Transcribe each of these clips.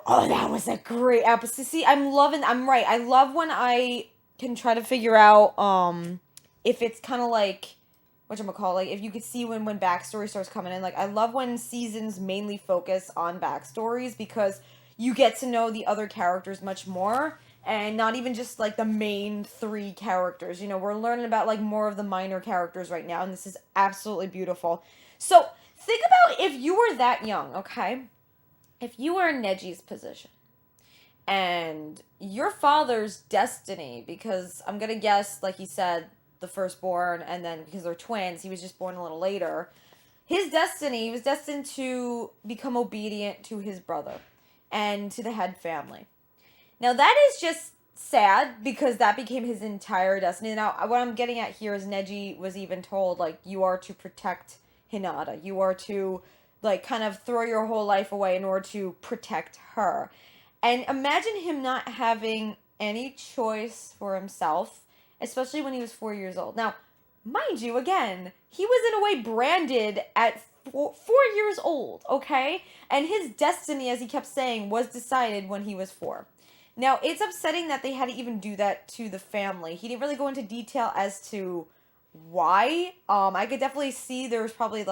Oh, that was a great episode. See, I'm right. I love when I can try to figure out if it's kind of like whatchamacallit, like if you could see when backstory starts coming in. Like I love when seasons mainly focus on backstories because you get to know the other characters much more and not even just like the main three characters. You know, we're learning about like more of the minor characters right now, and this is absolutely beautiful. So, think about if you were that young, okay? If you were in Neji's position and your father's destiny, because I'm gonna guess, like he said, the firstborn, and then because they're twins, he was just born a little later. His destiny, he was destined to become obedient to his brother and to the head family. Now, that is just sad because that became his entire destiny. Now, what I'm getting at here is Neji was even told, like, you are to protect Hinata. You are to, like, kind of throw your whole life away in order to protect her. And imagine him not having any choice for himself, especially when he was 4 years old. Now, mind you, again, he was in a way branded at 4 years old, okay? And his destiny, as he kept saying, was decided when he was 4. Now, it's upsetting that they had to even do that to the family. He didn't really go into detail as to why. I could definitely see there was probably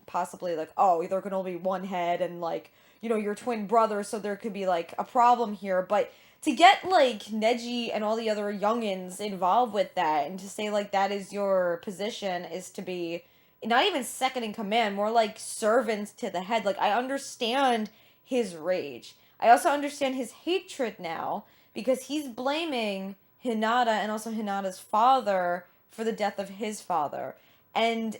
possibly like, oh, there could only be one head and like, you know, your twin brother, so there could be like a problem here. But to get like Neji and all the other youngins involved with that and to say like that is your position is to be not even second in command, more like servants to the head. Like I understand his rage. I also understand his hatred now because he's blaming Hinata and also Hinata's father for the death of his father. And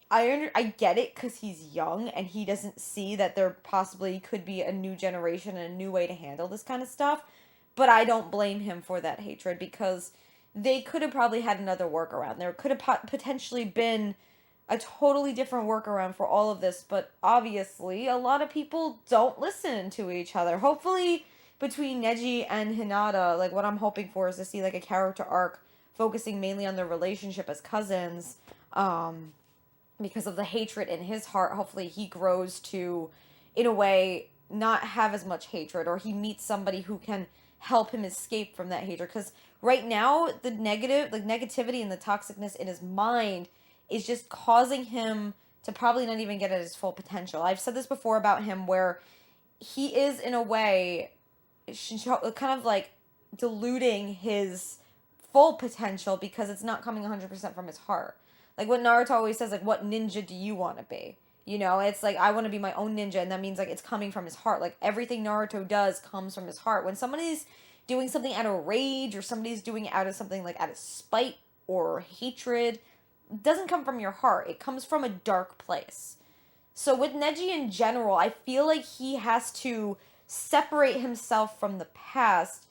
I get it because he's young and he doesn't see that there possibly could be a new generation and a new way to handle this kind of stuff. But I don't blame him for that hatred because they could have probably had another workaround. There could have potentially been a totally different workaround for all of this, but obviously a lot of people don't listen to each other. Hopefully between Neji and Hinata, like what I'm hoping for is to see like a character arc focusing mainly on their relationship as cousins, because of the hatred in his heart. Hopefully he grows to, in a way, not have as much hatred, or he meets somebody who can help him escape from that hatred. Because right now, the negativity and the toxicness in his mind is just causing him to probably not even get at his full potential. I've said this before about him where he is, in a way, kind of like diluting his full potential because it's not coming 100% from his heart. Like what Naruto always says, like, what ninja do you want to be? You know, it's like, I want to be my own ninja, and that means, like, it's coming from his heart. Like, everything Naruto does comes from his heart. When somebody's doing something out of rage, or somebody's doing it out of something, like, out of spite or hatred, it doesn't come from your heart. It comes from a dark place. So with Neji in general, I feel like he has to separate himself from the past,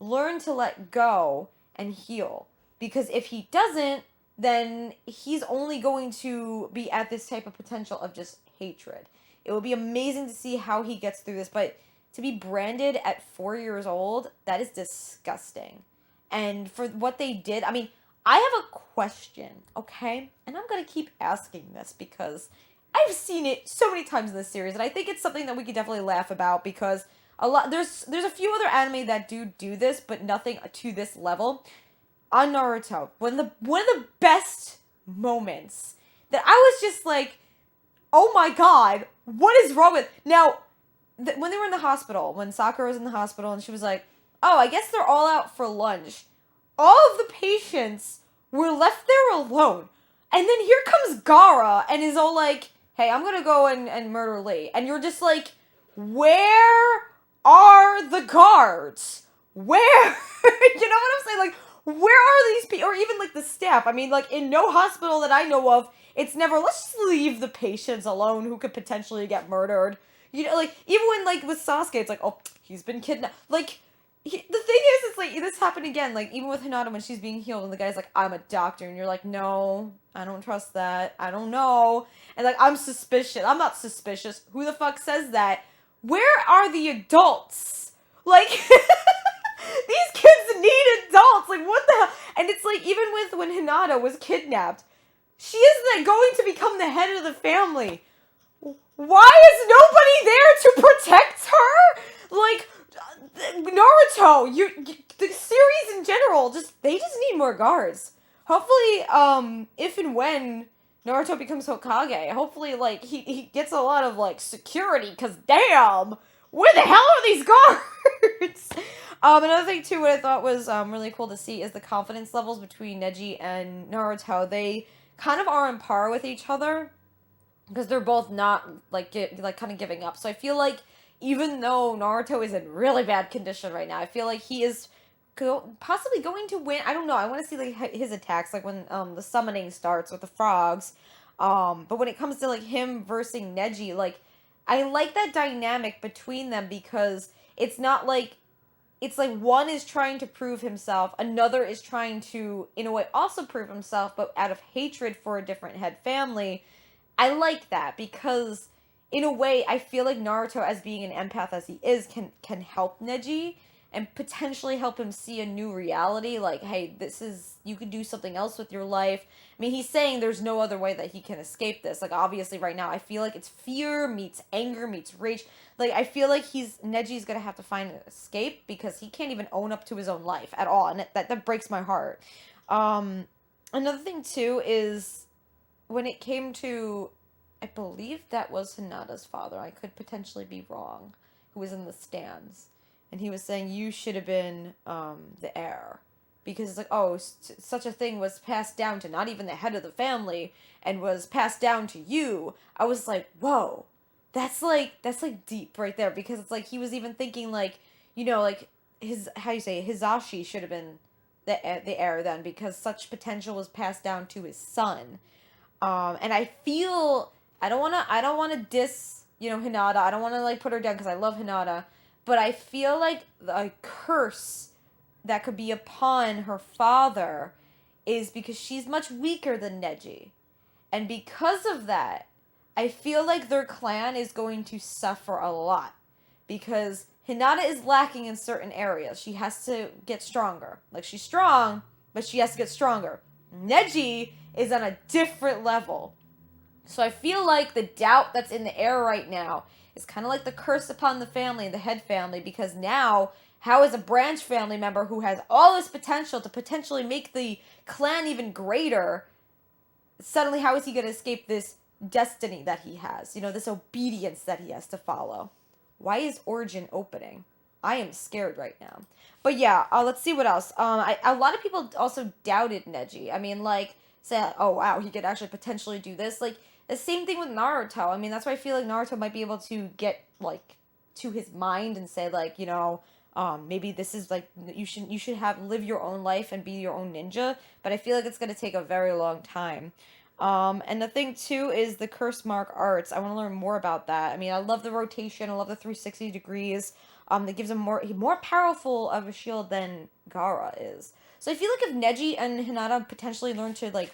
learn to let go, and heal. Because if he doesn't, then he's only going to be at this type of potential of just hatred. It will be amazing to see how he gets through this, but to be branded at 4 years old, that is disgusting. And for what they did, I mean, I have a question, okay? And I'm going to keep asking this because I've seen it so many times in this series, and I think it's something that we could definitely laugh about because there's a few other anime that do this, but nothing to this level. On Naruto, one of the best moments that I was just like, oh my god, what is wrong with now? When they were in the hospital, when Sakura was in the hospital, and she was like, oh, I guess they're all out for lunch. All of the patients were left there alone, and then here comes Gaara and is all like, hey, I'm gonna go and murder Lee, and you're just like, where are the guards? Where? You know what I'm saying? Like, where are these people, or even like the staff? I mean, like in no hospital that I know of, it's never, let's just leave the patients alone who could potentially get murdered. You know, like even when like with Sasuke, it's like, oh, he's been kidnapped. Like the thing is, it's like this happened again. Like even with Hinata when she's being healed, and the guy's like, I'm a doctor, and you're like, no, I don't trust that. I don't know. And like I'm suspicious. I'm not suspicious. Who the fuck says that? Where are the adults? Like. These kids need adults. Like, what the hell? And it's like, even with when Hinata was kidnapped, she isn't going to become the head of the family. why is nobody there to protect her? Like, Naruto, the series in general, they just need more guards. Hopefully, if and when Naruto becomes Hokage, hopefully, like, he gets a lot of, like, security, because damn, where the hell are these guards? Another thing, too, what I thought was, really cool to see is the confidence levels between Neji and Naruto. They kind of are on par with each other, because they're both not, like, kind of giving up. So I feel like, even though Naruto is in really bad condition right now, I feel like he is possibly going to win. I don't know. I want to see, like, his attacks, like, when, the summoning starts with the frogs. But when it comes to, like, him versus Neji, like, I like that dynamic between them, because it's not like, it's like one is trying to prove himself, another is trying to, in a way, also prove himself, but out of hatred for a different head family. I like that, because in a way, I feel like Naruto, as being an empath as he is, can help Neji and potentially help him see a new reality. Like, hey, you could do something else with your life. I mean, he's saying there's no other way that he can escape this. Like, obviously, right now, I feel like it's fear meets anger meets rage. Like, I feel like Neji's gonna have to find an escape, because he can't even own up to his own life at all, and that breaks my heart. Another thing, too, is when it came to, I believe that was Hinata's father, I could potentially be wrong, who was in the stands, and he was saying, you should have been, the heir, because it's like, oh, such a thing was passed down to not even the head of the family, and was passed down to you. I was like, whoa, that's deep right there, because it's like, he was even thinking, like, you know, like, Hizashi should have been the heir then, because such potential was passed down to his son. And I feel, I don't wanna diss, you know, Hinata. I don't wanna, like, put her down, because I love Hinata. But I feel like the curse that could be upon her father is because she's much weaker than Neji. And because of that, I feel like their clan is going to suffer a lot. Because Hinata is lacking in certain areas. She has to get stronger. Like, she's strong, but she has to get stronger. Neji is on a different level. So I feel like the doubt that's in the air right now is kind of like the curse upon the family, the head family, because now, how is a branch family member who has all this potential to potentially make the clan even greater, suddenly how is he going to escape this destiny that he has? You know, this obedience that he has to follow. Why is Origin opening? I am scared right now. But yeah, let's see what else. A lot of people also doubted Neji. I mean, like, say, oh wow, he could actually potentially do this. Like, the same thing with Naruto. I mean, that's why I feel like Naruto might be able to get, like, to his mind and say, like, you know, maybe this is, like, you should live your own life and be your own ninja. But I feel like it's going to take a very long time. And the thing, too, is the curse mark arts. I want to learn more about that. I mean, I love the rotation. I love the 360 degrees. That gives him more powerful of a shield than Gaara is. So I feel like if Neji and Hinata potentially learn to, like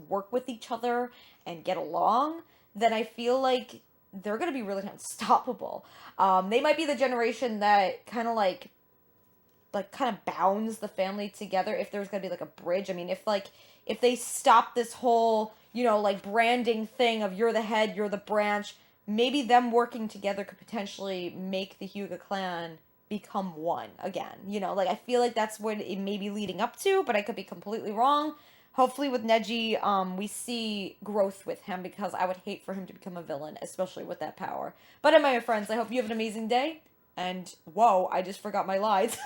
work with each other and get along, then I feel like they're going to be really unstoppable. They might be the generation that kind of bounds the family together if there's going to be, like, a bridge. I mean, if they stop this whole, you know, like, branding thing of you're the head, you're the branch, maybe them working together could potentially make the Hyuga clan become one again. You know, like, I feel like that's what it may be leading up to, but I could be completely wrong. Hopefully with Neji, we see growth with him, because I would hate for him to become a villain, especially with that power. But anyway, friends, I hope you have an amazing day. And, whoa, I just forgot my lines.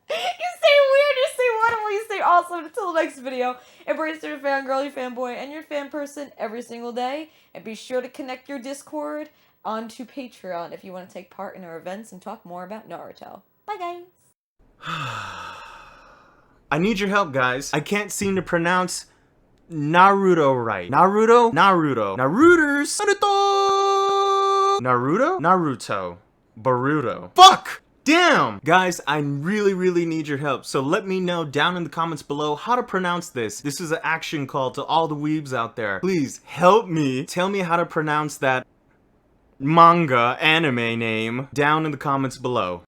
You stay weird, you stay wonderful, you stay awesome. Until the next video, embrace your fangirl, your fanboy, and your fan person every single day. And be sure to connect your Discord onto Patreon if you want to take part in our events and talk more about Naruto. Bye, guys. I need your help, guys. I can't seem to pronounce Naruto right. Naruto? Naruto's. Naruto. Boruto. Fuck! Damn! Guys, I really need your help, so let me know down in the comments below how to pronounce this. This is an action call to all the weebs out there. Please help me. Tell me how to pronounce that manga anime name down in the comments below.